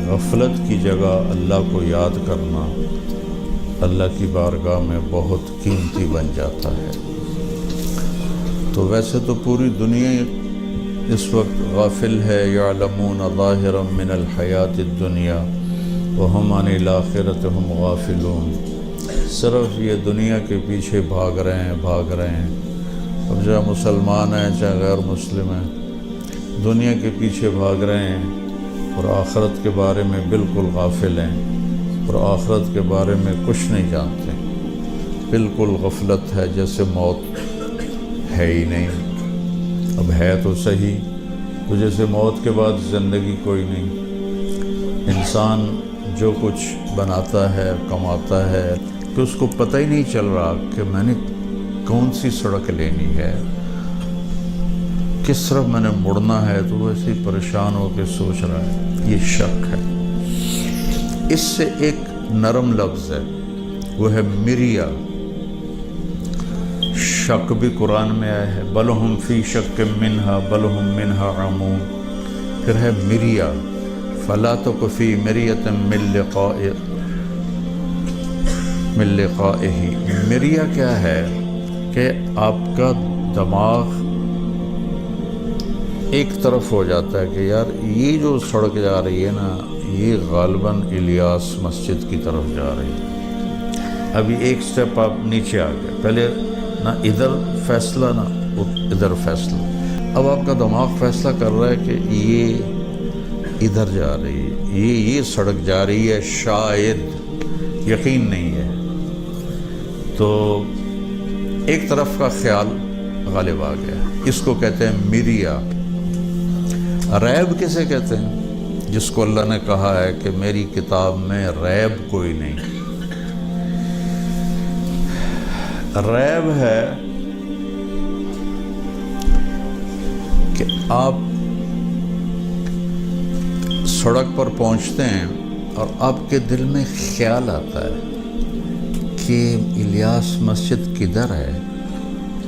غفلت کی جگہ اللہ کو یاد کرنا اللہ کی بارگاہ میں بہت قیمتی بن جاتا ہے۔ تو ویسے تو پوری دنیا اس وقت غافل ہے، یعلمون ظاہرا من الحیات الدنیا وہم عن الآخرۃ ہم غافلون، صرف یہ دنیا کے پیچھے بھاگ رہے ہیں۔ اب چاہے مسلمان ہیں چاہے غیر مسلم ہیں، دنیا کے پیچھے بھاگ رہے ہیں اور آخرت کے بارے میں بالکل غافل ہیں اور آخرت کے بارے میں کچھ نہیں جانتے، بالکل غفلت ہے، جیسے موت ہے ہی نہیں۔ اب ہے تو صحیح، تو جیسے موت کے بعد زندگی کوئی نہیں۔ انسان جو کچھ بناتا ہے کماتا ہے کہ اس کو پتہ ہی نہیں چل رہا کہ میں نے کون سی سڑک لینی ہے، کس طرف میں نے مڑنا ہے، تو وہ ایسے پریشان ہو کے سوچ رہا ہے۔ یہ شک ہے۔ اس سے ایک نرم لفظ ہے، وہ ہے مریا۔ شک بھی قرآن میں آیا ہے، بل ہم فی شک منہا بل ہم منہا عمون۔ پھر ہے مریا، فلا تک فی مریۃ من لقائہ۔ مریا کیا ہے کہ آپ کا دماغ ایک طرف ہو جاتا ہے کہ یار یہ جو سڑک جا رہی ہے نا، یہ غالباً الیاس مسجد کی طرف جا رہی ہے۔ ابھی ایک سٹیپ آپ نیچے آ گئے، پہلے نہ ادھر فیصلہ نہ ادھر فیصلہ۔ اب آپ کا دماغ فیصلہ کر رہا ہے کہ یہ ادھر جا رہی ہے، یہ سڑک جا رہی ہے، شاید، یقین نہیں ہے۔ تو ایک طرف کا خیال غالب آ گیا، اس کو کہتے ہیں مریا۔ ریب کسے کہتے ہیں؟ جس کو اللہ نے کہا ہے کہ میری کتاب میں ریب کوئی نہیں۔ ریب ہے کہ آپ سڑک پر پہنچتے ہیں اور آپ کے دل میں خیال آتا ہے کہ الیاس مسجد کدھر ہے،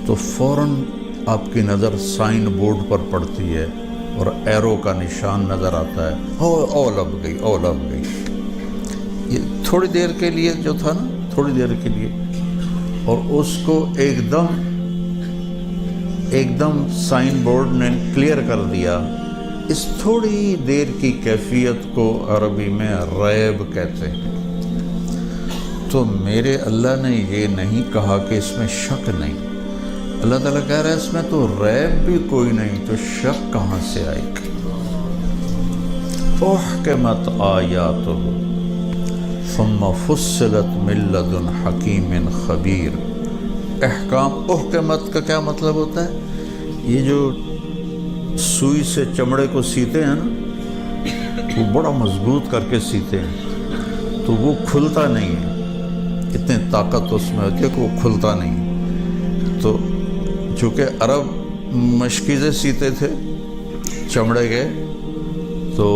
تو فوراً آپ کی نظر سائن بورڈ پر پڑتی ہے اور ایرو کا نشان نظر آتا ہے، او لب گئی۔ یہ تھوڑی دیر کے لیے جو تھا نا، تھوڑی دیر کے لیے، اور اس کو ایک دم سائن بورڈ نے کلیئر کر دیا۔ اس تھوڑی دیر کی کیفیت کو عربی میں ریب کہتے ہیں۔ تو میرے اللہ نے یہ نہیں کہا کہ اس میں شک نہیں، اللہ تعالیٰ کہہ رہا ہے اس میں تو ریب بھی کوئی نہیں، تو شک کہاں سے آئے گی؟ احکمت آیاتہ ثم فصلت من لدن حکیم خبیر۔ احکام، احکمت کا کیا مطلب ہوتا ہے؟ یہ جو سوئی سے چمڑے کو سیتے ہیں نا، وہ بڑا مضبوط کر کے سیتے ہیں تو وہ کھلتا نہیں ہے، اتنی طاقت اس میں ہوتی ہے کہ وہ کھلتا نہیں۔ تو چونکہ عرب مشکیزیں سیتے تھے چمڑے کے، تو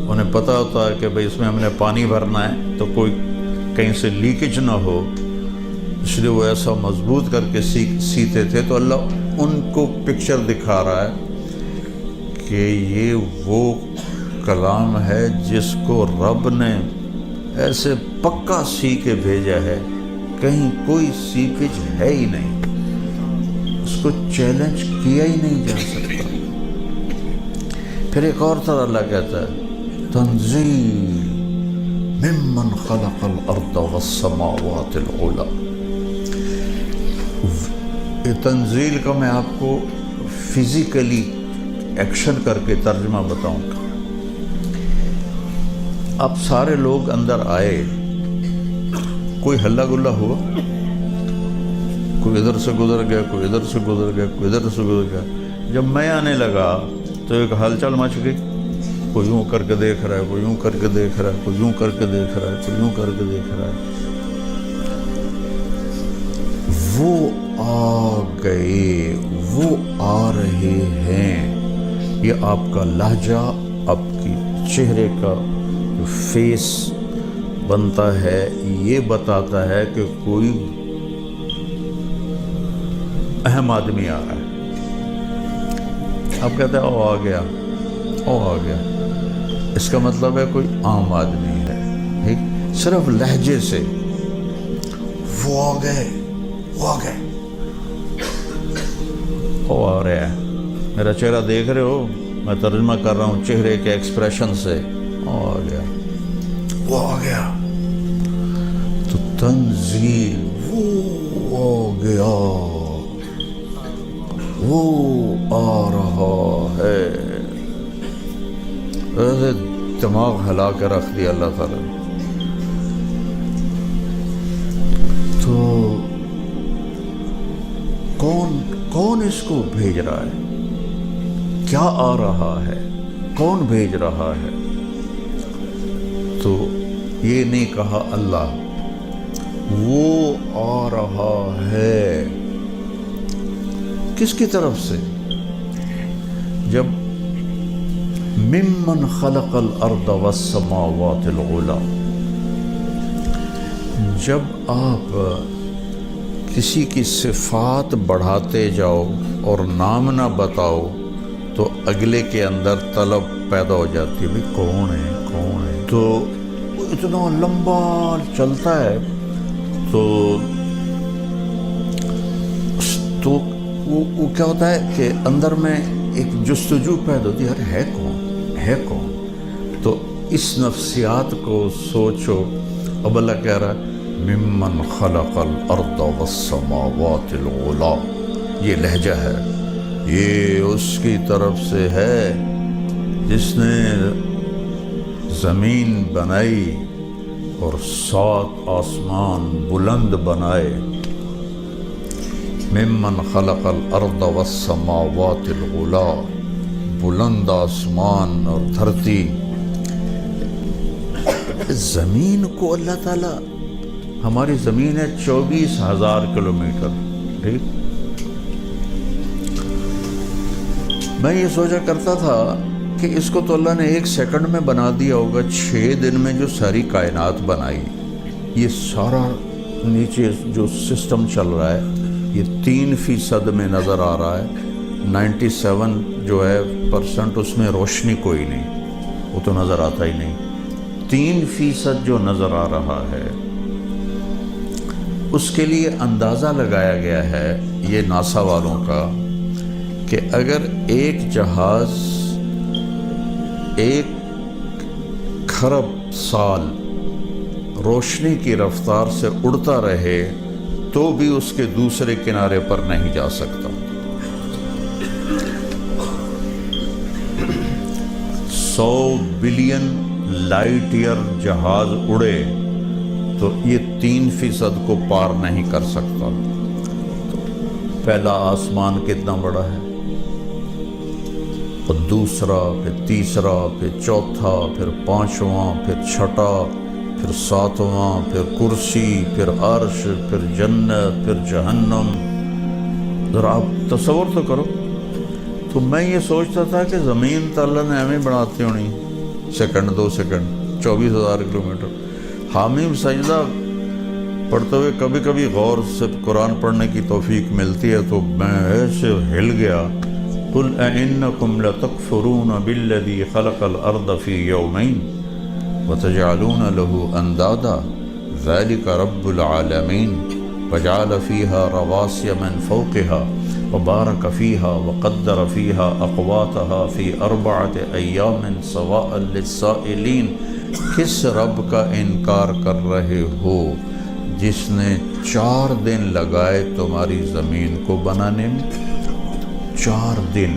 انہیں پتہ ہوتا ہے کہ بھئی اس میں ہم نے پانی بھرنا ہے تو کوئی کہیں سے لیکیج نہ ہو، اس لیے وہ ایسا مضبوط کر کے سیتے تھے۔ تو اللہ ان کو پکچر دکھا رہا ہے کہ یہ وہ کلام ہے جس کو رب نے ایسے پکا سی کے بھیجا ہے، کہیں کوئی سیپیج ہے ہی نہیں، اس کو چیلنج کیا ہی نہیں جا سکتا۔ پھر ایک اور طرح اللہ کہتا ہے تنزیل ممن خلق الارض والسماوات العلی۔ تنزیل کا میں آپ کو فزیکلی ایکشن کر کے ترجمہ بتاؤں گا۔ اب سارے لوگ اندر آئے، کوئی ہلا گلا ہوا، کوئی ادھر سے گزر گیا، کوئی ادھر سے گزر گیا، کوئی ادھر سے گزر گیا۔ جب میں آنے لگا تو ایک ہلچل مچ گئی، کوئی یوں کر کے دیکھ رہا ہے، کوئی یوں کر کے دیکھ رہا ہے، کوئی یوں کر کے دیکھ رہا ہے، کوئی یوں کر کے دیکھ رہا ہے۔ وہ آ گئے، وہ آ رہے ہیں۔ یہ آپ کا لہجہ، آپ کی چہرے کا جو فیس بنتا ہے، یہ بتاتا ہے کہ کوئی اہم آدمی آ رہا ہے۔ آپ کہتے ہیں او آ گیا، او آ گیا۔ اس کا مطلب ہے کوئی عام آدمی ہے، ٹھیک، صرف لہجے سے وہ آ گئے، وہ آ گئے، وہ آ رہا ہے، میرا چہرہ دیکھ رہے ہو، میں ترجمہ کر رہا ہوں چہرے کے ایکسپریشن سے، وہ آ گیا، وہ آ گیا، تو تنزیل وہ آ گیا، وہ آ رہا ہے، ایسے دماغ ہلا کے رکھ دیا اللہ تعالیٰ نے۔ تو کون اس کو بھیج رہا ہے، کیا آ رہا ہے، کون بھیج رہا ہے؟ تو یہ نہیں کہا اللہ، وہ آ رہا ہے، کس کی طرف سے؟ جب ممن خلق الارض والسماوات العلی، جب آپ کسی کی صفات بڑھاتے جاؤ اور نام نہ بتاؤ تو اگلے کے اندر طلب پیدا ہو جاتی ہے، بھئی کون ہے، کون ہے، تو اتنا لمبا چلتا ہے، تو وہ کیا ہوتا ہے کہ اندر میں ایک جستجو پیدا ہوتی ہے، ارے ہے کون، ہے کون؟ تو اس نفسیات کو سوچو، اب اللہ کہہ رہا ہے ممن خلق الارض والسماوات العلی، یہ لہجہ ہے، یہ اس کی طرف سے ہے جس نے زمین بنائی اور 7 آسمان بلند بنائے، ممن خلق الارض والسماوات العلی، بلند آسمان اور دھرتی، زمین کو اللہ تعالیٰ، ہماری زمین ہے 24,000 کلومیٹر، ٹھیک، میں یہ سوچا کرتا تھا کہ اس کو تو اللہ نے 1 سیکنڈ میں بنا دیا ہوگا، 6 دن میں جو ساری کائنات بنائی، یہ سارا نیچے جو سسٹم چل رہا ہے یہ 3% میں نظر آ رہا ہے، 97 جو ہے % اس میں روشنی کوئی نہیں، وہ تو نظر آتا ہی نہیں، 3% جو نظر آ رہا ہے اس کے لیے اندازہ لگایا گیا ہے یہ ناسا والوں کا کہ اگر ایک جہاز 1 کھرب سال روشنی کی رفتار سے اڑتا رہے تو بھی اس کے دوسرے کنارے پر نہیں جا سکتا، 100 بلین لائٹ ایئر جہاز اڑے تو یہ 3% کو پار نہیں کر سکتا۔ تو پہلا آسمان کتنا بڑا ہے، اور دوسرا، پھر تیسرا، پھر چوتھا، پھر 5واں، پھر 6واں، پھر 7واں، پھر کرسی، پھر عرش، پھر جنت، پھر جہنم، ذرا آپ تصور تو کرو۔ تو میں یہ سوچتا تھا کہ زمین تو اللہ نے ہمیں بناتی ہونی 2 سیکنڈ 24,000 کلومیٹر۔ حامیم سجدہ پڑھتے ہوئے کبھی کبھی غور سے قرآن پڑھنے کی توفیق ملتی ہے تو میں ایسے ہل گیا، قُلْ أَإِنَّكُمْ لَتَكْفُرُونَ بِالَّذِي خَلَقَ الْأَرْضَ فِي يَوْمَيْنِ وَتَجْعَلُونَ لَهُ أَنْدَادًا ذَلِكَ رَبُّ الْعَالَمِينَ وَجَعَلَ فِيهَا رَوَاسِيَ مِنْ فَوْقِهَا وَبَارَكَ فِيهَا وَقَدَّرَ فِيهَا أَقْوَاتَهَا فِي 4 أَيَّامٍ سَوَاءً لِلسَّائِلِينَ۔ کس رب کا انکار کر رہے ہو جس نے 4 دن لگائے تمہاری زمین کو بنانے میں، 4 دن۔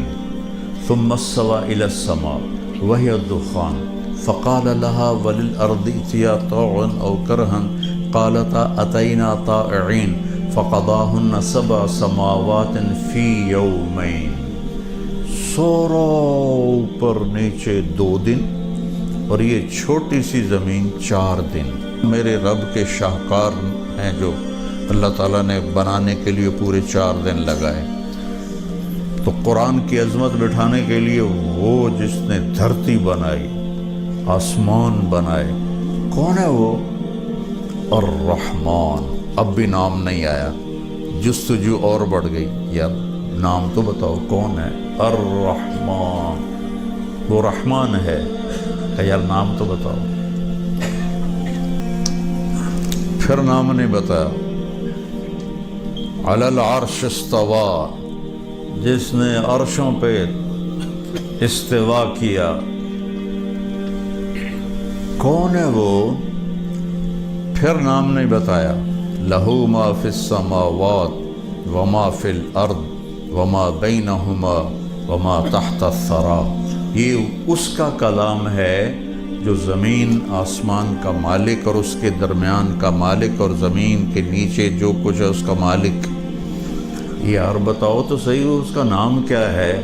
ثم استوى إلى السماء وهي الدخان فقال لها وللأرض ائتيا طوعا أو كرها قالتا أتينا طائعين فقضاهن 7 سماوات في يومين۔ سورا اوپر نیچے 2 دن اور یہ چھوٹی سی زمین 4 دن۔ میرے رب کے شاہکار ہیں جو اللہ تعالیٰ نے بنانے کے لیے پورے 4 دن لگائے۔ تو قرآن کی عظمت بٹھانے کے لیے وہ جس نے دھرتی بنائی، آسمان بنائے، کون ہے وہ؟ الرحمن۔ اب بھی نام نہیں آیا، جستجو اور بڑھ گئی، یار نام تو بتاؤ کون ہے؟ الرحمن، وہ رحمان ہے۔ کہ یار نام تو بتاؤ. پھر نام نہیں بتایا. علی العرش استوا، جس نے عرشوں پہ استوا کیا. کون ہے وہ؟ پھر نام نہیں بتایا. لہو ما فی السماوات وما فی الارض وما بینہما وما تحت الثری. یہ اس کا کلام ہے جو زمین آسمان کا مالک اور اس کے درمیان کا مالک اور زمین کے نیچے جو کچھ ہے اس کا مالک. یار بتاؤ تو صحیح ہو اس کا نام کیا ہے.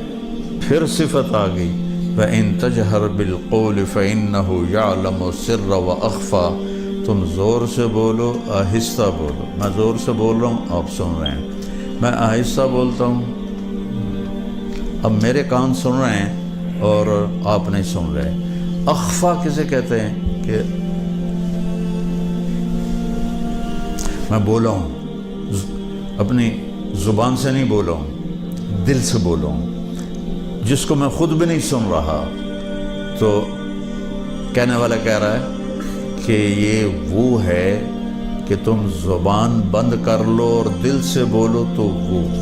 پھر صفت آ گئی. وَإِن تَجْهَرْ بِالْقَوْلِ فَإِنَّهُ يَعْلَمُ السِّرَّ وَأَخْفَى. تم زور سے بولو، آہستہ بولو. میں زور سے بول رہا ہوں، آپ سن رہے ہیں. میں آہستہ بولتا ہوں، اب میرے کان سن رہے ہیں اور آپ نہیں سن رہے. اخفا کسے کہتے ہیں کہ میں بولا ہوں، اپنی زبان سے نہیں بولا ہوں، دل سے بولا ہوں، جس کو میں خود بھی نہیں سن رہا. تو کہنے والا کہہ رہا ہے کہ یہ وہ ہے کہ تم زبان بند کر لو اور دل سے بولو تو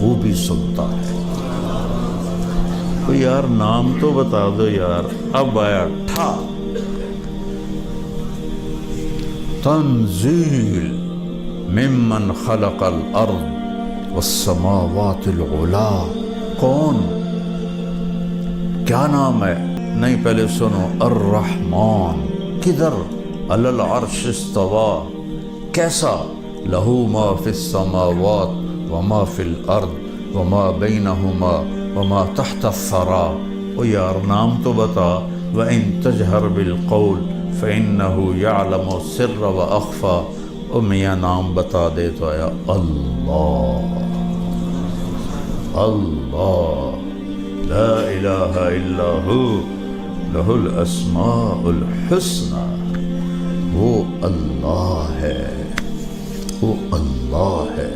وہ بھی سنتا ہے. تو یار نام تو بتا دو یار. اب آیا ٹھا. تنزیل ممن خلق الارض والسماوات العلا. کون؟ کیا نام ہے؟ نہیں پہلے سنو. الرحمن. کدھر؟ علی العرش استوا. کیسا؟ لہو ما فی السماوات وما فی الارض وما بینہما وما تحت الثری. او یار نام تو بتا. وَإِن تَجْهَرْ بِالْقَوْلِ فَإِنَّهُ يَعْلَمُ السِّرَّ وَأَخْفَى. او میاں نام بتا دے تو آیا اللہ. اللہ لا الہ الا ہو لہ الاسماء الحسنى. وہ اللہ ہے، وہ اللہ ہے.